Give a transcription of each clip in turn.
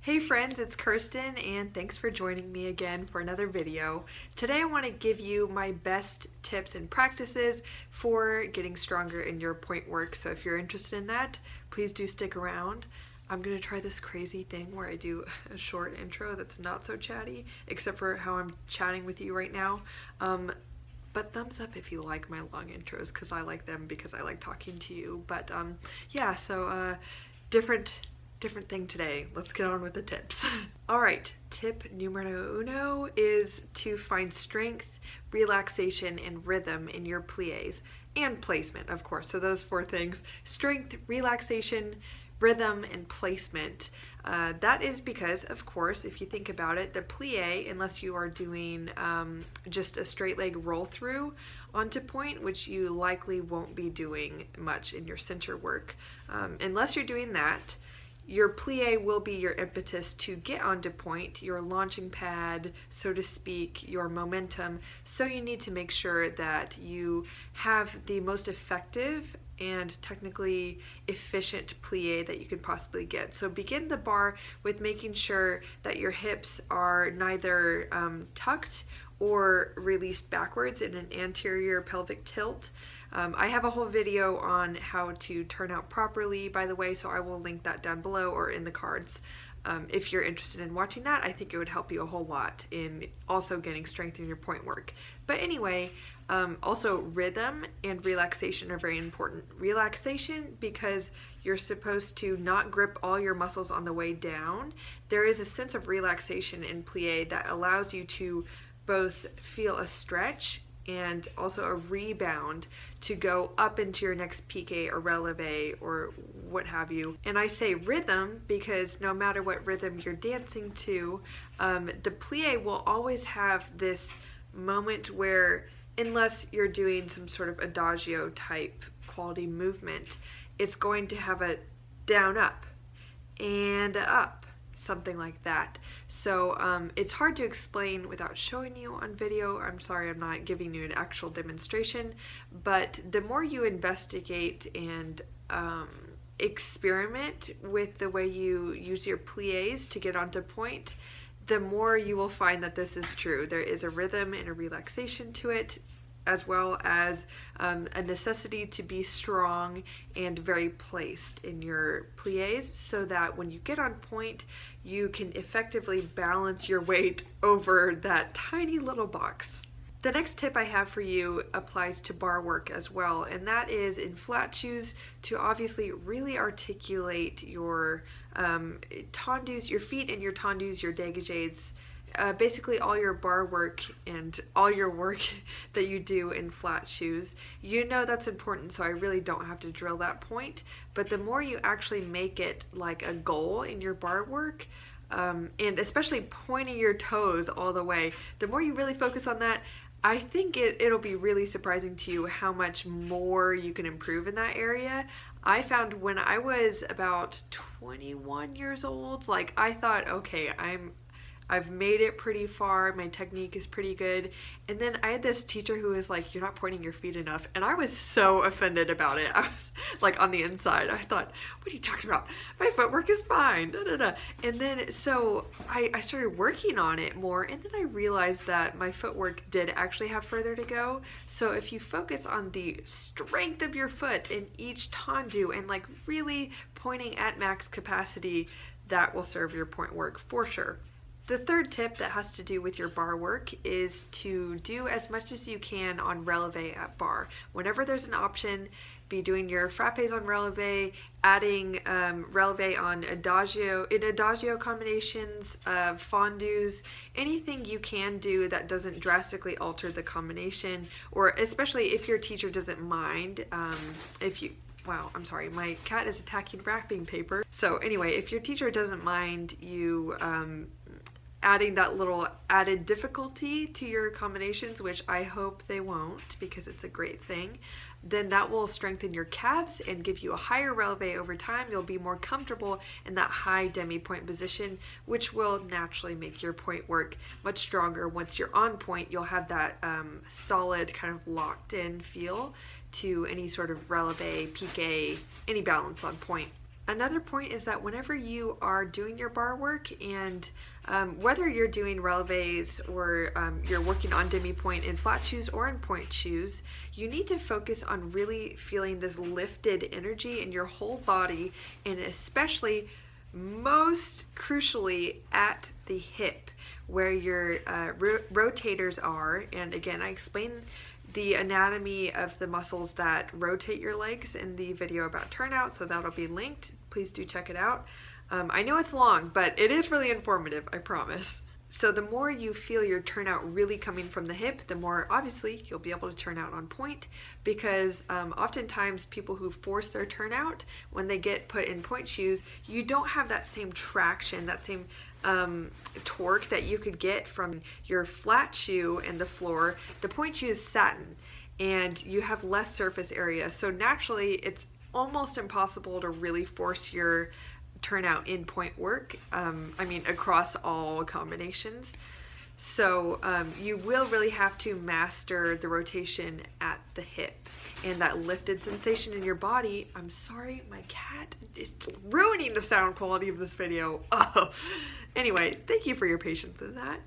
Hey friends, it's Kirsten and thanks for joining me again for another video. Today I want to give you my best tips and practices for getting stronger in your point work. So if you're interested in that, please do stick around. I'm going to try this crazy thing where I do a short intro that's not so chatty, except for how I'm chatting with you right now. But thumbs up if you like my long intros, because I like them because I like talking to you. But yeah, so different thing today. Let's get on with the tips. All right, tip numero uno is to find strength, relaxation, and rhythm in your pliés and placement, of course. So those four things: strength, relaxation, rhythm, and placement. That is because, of course, if you think about it, the plie, unless you are doing just a straight leg roll through onto point, which you likely won't be doing much in your center work, unless you're doing that, your plie will be your impetus to get onto point, your launching pad, so to speak, your momentum. So you need to make sure that you have the most effective and technically efficient plie that you can possibly get. So begin the bar with making sure that your hips are neither tucked or released backwards in an anterior pelvic tilt. I have a whole video on how to turn out properly, by the way, so I will link that down below or in the cards. If you're interested in watching that, I think it would help you a whole lot in also getting strength in your point work. But anyway, also rhythm and relaxation are very important. Relaxation because you're supposed to not grip all your muscles on the way down. There is a sense of relaxation in plie that allows you to both feel a stretch and also a rebound to go up into your next piqué or releve or what have you. And I say rhythm because no matter what rhythm you're dancing to, the plie will always have this moment where, unless you're doing some sort of adagio type quality movement, it's going to have a down up and up, something like that. So it's hard to explain without showing you on video. I'm sorry I'm not giving you an actual demonstration, but the more you investigate and experiment with the way you use your pliés to get onto point, the more you will find that this is true. There is a rhythm and a relaxation to it, as well as a necessity to be strong and very placed in your pliés so that when you get on point, you can effectively balance your weight over that tiny little box. The next tip I have for you applies to bar work as well, and that is in flat shoes to obviously really articulate your tendus, your feet and your tendus, your dégagés, basically all your bar work and all your work that you do in flat shoes. You know that's important, so I really don't have to drill that point, but the more you actually make it like a goal in your bar work, and especially pointing your toes all the way, the more you really focus on that, I think it'll be really surprising to you how much more you can improve in that area. I found when I was about 21 years old, like I thought, okay, I've made it pretty far, my technique is pretty good, and then I had this teacher who was like, you're not pointing your feet enough, and I was so offended about it. I was like on the inside, I thought, what are you talking about? My footwork is fine, da, da, da. And then so I started working on it more, and then I realized that my footwork did actually have further to go. So if you focus on the strength of your foot in each tendu and like really pointing at max capacity, that will serve your point work for sure. The third tip that has to do with your bar work is to do as much as you can on releve at bar. Whenever there's an option, be doing your frappes on releve, adding releve on adagio combinations, fondus, anything you can do that doesn't drastically alter the combination, or especially if your teacher doesn't mind, wow, I'm sorry, my cat is attacking wrapping paper. So anyway, if your teacher doesn't mind you adding that little added difficulty to your combinations, which I hope they won't because it's a great thing, then that will strengthen your calves and give you a higher releve over time. You'll be more comfortable in that high demi-point position, which will naturally make your point work much stronger. Once you're on point, you'll have that solid kind of locked in feel to any sort of releve, piqué, any balance on point Another point is that whenever you are doing your bar work, and whether you're doing releves or you're working on demi-pointe in flat shoes or in pointe shoes, you need to focus on really feeling this lifted energy in your whole body, and especially, most crucially, at the hip where your rotators are. And again, I explain the anatomy of the muscles that rotate your legs in the video about turnout, so that'll be linked. Please do check it out. I know it's long, but it is really informative, I promise. So the more you feel your turnout really coming from the hip, the more obviously you'll be able to turn out on pointe, because oftentimes people who force their turnout when they get put in pointe shoes, you don't have that same traction, that same torque that you could get from your flat shoe and the floor. The pointe shoe is satin and you have less surface area, so naturally it's almost impossible to really force your turnout in pointe work, I mean across all combinations. So you will really have to master the rotation at the hip and that lifted sensation in your body. I'm sorry, my cat is ruining the sound quality of this video. Oh. Anyway, thank you for your patience in that.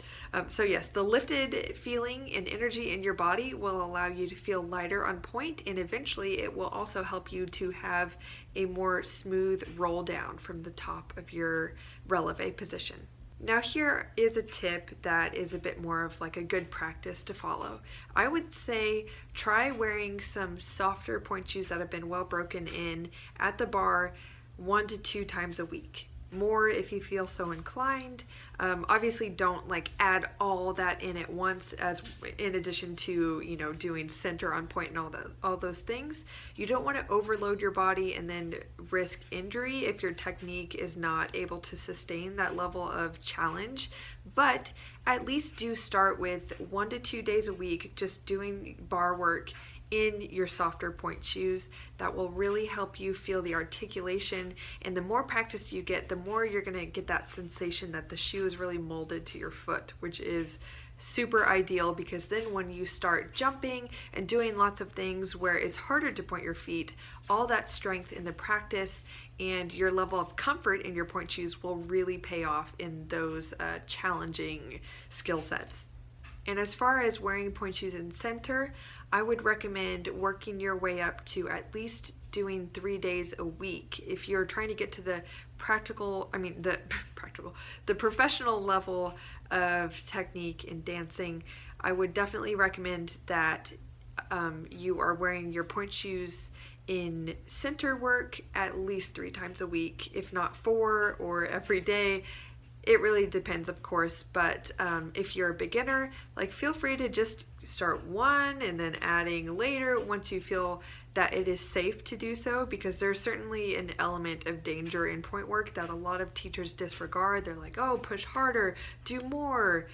So yes, the lifted feeling and energy in your body will allow you to feel lighter on pointe, and eventually it will also help you to have a more smooth roll down from the top of your releve position. Now here is a tip that is a bit more of like a good practice to follow. I would say try wearing some softer pointe shoes that have been well broken in at the bar 1 to 2 times a week. More if you feel so inclined. Obviously don't like add all that in at once, as in addition to, you know, doing center on pointe and all those things. You don't want to overload your body and then risk injury if your technique is not able to sustain that level of challenge. But at least do start with 1 to 2 days a week just doing bar work in your softer pointe shoes. That will really help you feel the articulation, and the more practice you get, the more you're gonna get that sensation that the shoe is really molded to your foot, which is super ideal, because then when you start jumping and doing lots of things where it's harder to point your feet, all that strength in the practice and your level of comfort in your pointe shoes will really pay off in those challenging skill sets. And as far as wearing pointe shoes in center, I would recommend working your way up to at least doing 3 days a week. If you're trying to get to the the professional level of technique in dancing, I would definitely recommend that you are wearing your pointe shoes in center work at least 3 times a week, if not 4 or every day. It really depends, of course, but if you're a beginner, like, feel free to just start 1 and then adding later once you feel that it is safe to do so, because there's certainly an element of danger in pointe work that a lot of teachers disregard. They're like, oh, push harder, do more,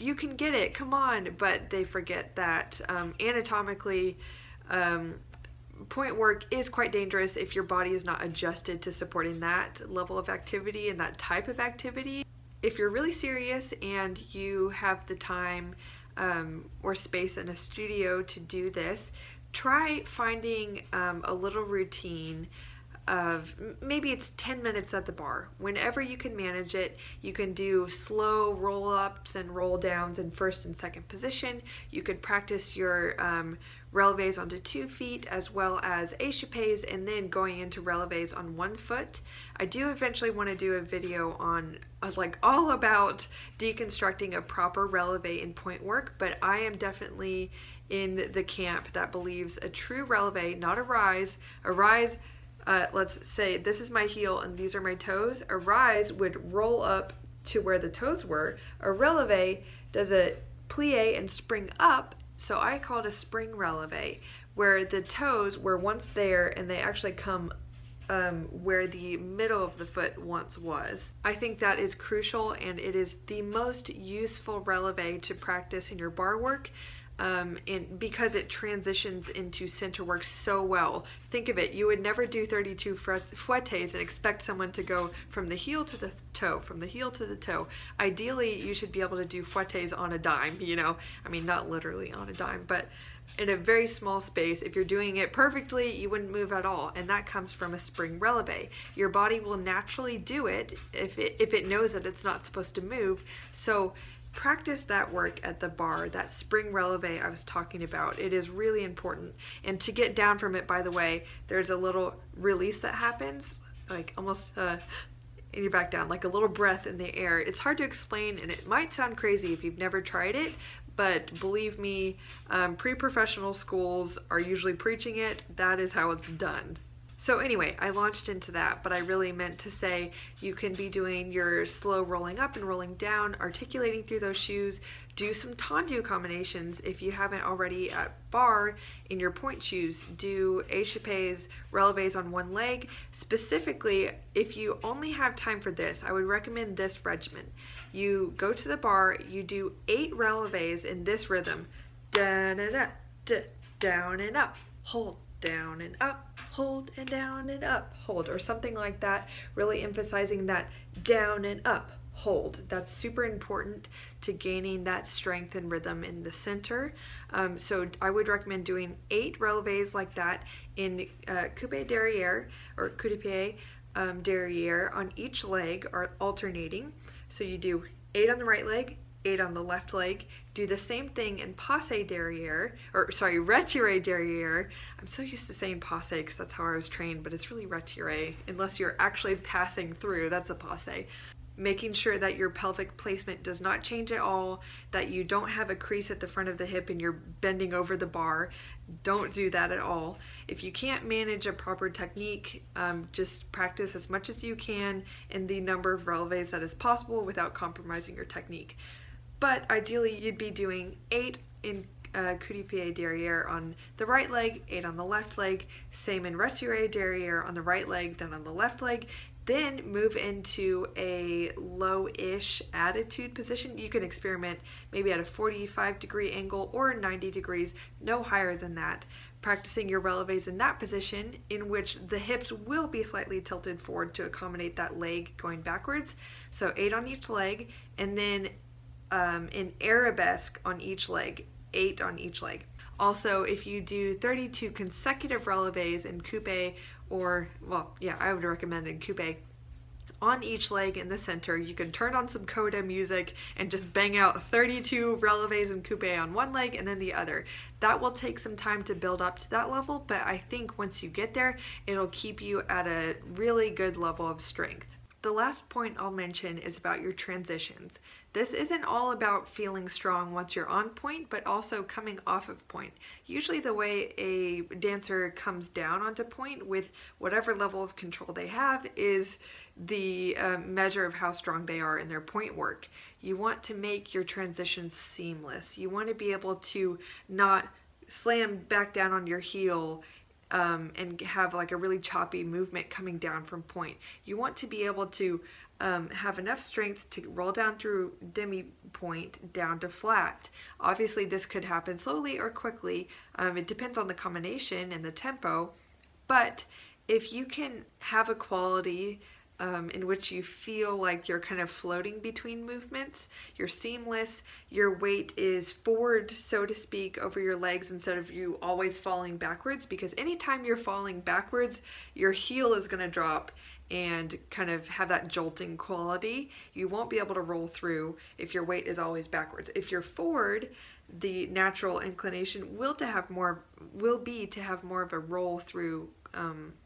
you can get it, come on, but they forget that anatomically, pointe work is quite dangerous if your body is not adjusted to supporting that level of activity and that type of activity. If you're really serious and you have the time or space in a studio to do this, try finding a little routine of maybe it's 10 minutes at the bar. Whenever you can manage it, you can do slow roll-ups and roll-downs in first and second position. You could practice your releves onto 2 feet as well as échappés, and then going into releves on 1 foot. I do eventually want to do a video on like all about deconstructing a proper releve in pointe work, but I am definitely in the camp that believes a true releve, not a rise, let's say this is my heel and these are my toes. A rise would roll up to where the toes were. A releve does a plie and spring up, so I call it a spring releve, where the toes were once there and they actually come where the middle of the foot once was. I think that is crucial, and it is the most useful releve to practice in your bar work. And because it transitions into center work so well. Think of it, you would never do 32 fouettes and expect someone to go from the heel to the toe, from the heel to the toe. Ideally, you should be able to do fouettes on a dime, you know? I mean, not literally on a dime, but in a very small space. If you're doing it perfectly, you wouldn't move at all, and that comes from a spring releve. Your body will naturally do it if it knows that it's not supposed to move. So practice that work at the bar, that spring releve I was talking about. It is really important. And to get down from it, by the way, there's a little release that happens, like almost and you're back down, like a little breath in the air. It's hard to explain, and it might sound crazy if you've never tried it, but believe me, pre-professional schools are usually preaching it. That is how it's done. So anyway, I launched into that, but I really meant to say you can be doing your slow rolling up and rolling down, articulating through those shoes. Do some tendu combinations if you haven't already at bar in your pointe shoes. Do échappés, releves on one leg. Specifically, if you only have time for this, I would recommend this regimen. You go to the bar, you do 8 releves in this rhythm. Da da da da, down and up, hold, down and up, hold, and down and up, hold, or something like that, really emphasizing that down and up, hold. That's super important to gaining that strength and rhythm in the center. So I would recommend doing 8 releves like that in coupe derrière or coup de pied derrière on each leg, or alternating. So you do 8 on the right leg, 8 on the left leg. Do the same thing in passe derrière, or sorry, retiré derrière. I'm so used to saying passe because that's how I was trained, but it's really retiré. Unless you're actually passing through, that's a passe. Making sure that your pelvic placement does not change at all, that you don't have a crease at the front of the hip and you're bending over the bar. Don't do that at all. If you can't manage a proper technique, just practice as much as you can in the number of releves that is possible without compromising your technique. But ideally, you'd be doing 8 in coup de pied derrière on the right leg, 8 on the left leg, same in retiré derrière on the right leg, then on the left leg. Then move into a low-ish attitude position. You can experiment maybe at a 45-degree angle or 90 degrees, no higher than that. Practicing your releves in that position, in which the hips will be slightly tilted forward to accommodate that leg going backwards. So 8 on each leg, and then in arabesque on each leg, 8 on each leg. Also, if you do 32 consecutive releves in coupe, or, well, yeah, I would recommend in coupe, on each leg in the center, you can turn on some coda music and just bang out 32 releves in coupe on one leg and then the other. That will take some time to build up to that level, but I think once you get there, it'll keep you at a really good level of strength. The last point I'll mention is about your transitions. This isn't all about feeling strong once you're on point, but also coming off of point. Usually the way a dancer comes down onto point with whatever level of control they have is the measure of how strong they are in their point work. You want to make your transitions seamless. You want to be able to not slam back down on your heel and have like a really choppy movement coming down from point. You want to be able to have enough strength to roll down through demi-point down to flat. Obviously this could happen slowly or quickly. It depends on the combination and the tempo, but if you can have a quality in which you feel like you're kind of floating between movements, you're seamless, your weight is forward, so to speak, over your legs instead of you always falling backwards, because anytime you're falling backwards, your heel is going to drop and kind of have that jolting quality. You won't be able to roll through if your weight is always backwards. If you're forward, the natural inclination will be to have more of a roll through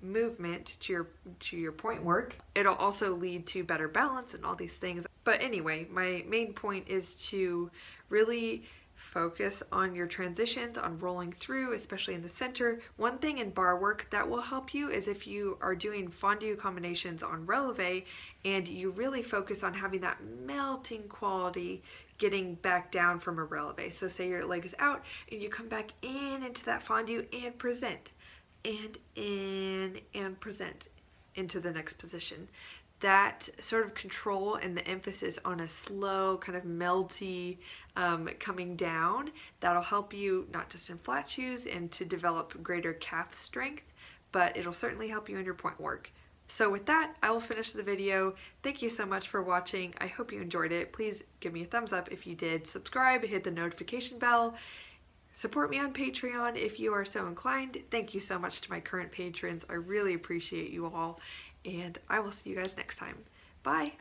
movement to your point work. It'll also lead to better balance and all these things. But anyway, my main point is to really focus on your transitions, on rolling through, especially in the center. One thing in bar work that will help you is if you are doing fondue combinations on releve and you really focus on having that melting quality getting back down from a releve. So say your leg is out and you come back in into that fondue and present, and in and present into the next position. That sort of control and the emphasis on a slow kind of melty coming down, that'll help you not just in flat shoes and to develop greater calf strength, but it'll certainly help you in your point work. So with that, I will finish the video. Thank you so much for watching. I hope you enjoyed it. Please give me a thumbs up if you did. Subscribe, hit the notification bell. Support me on Patreon if you are so inclined. Thank you so much to my current patrons. I really appreciate you all, and I will see you guys next time. Bye!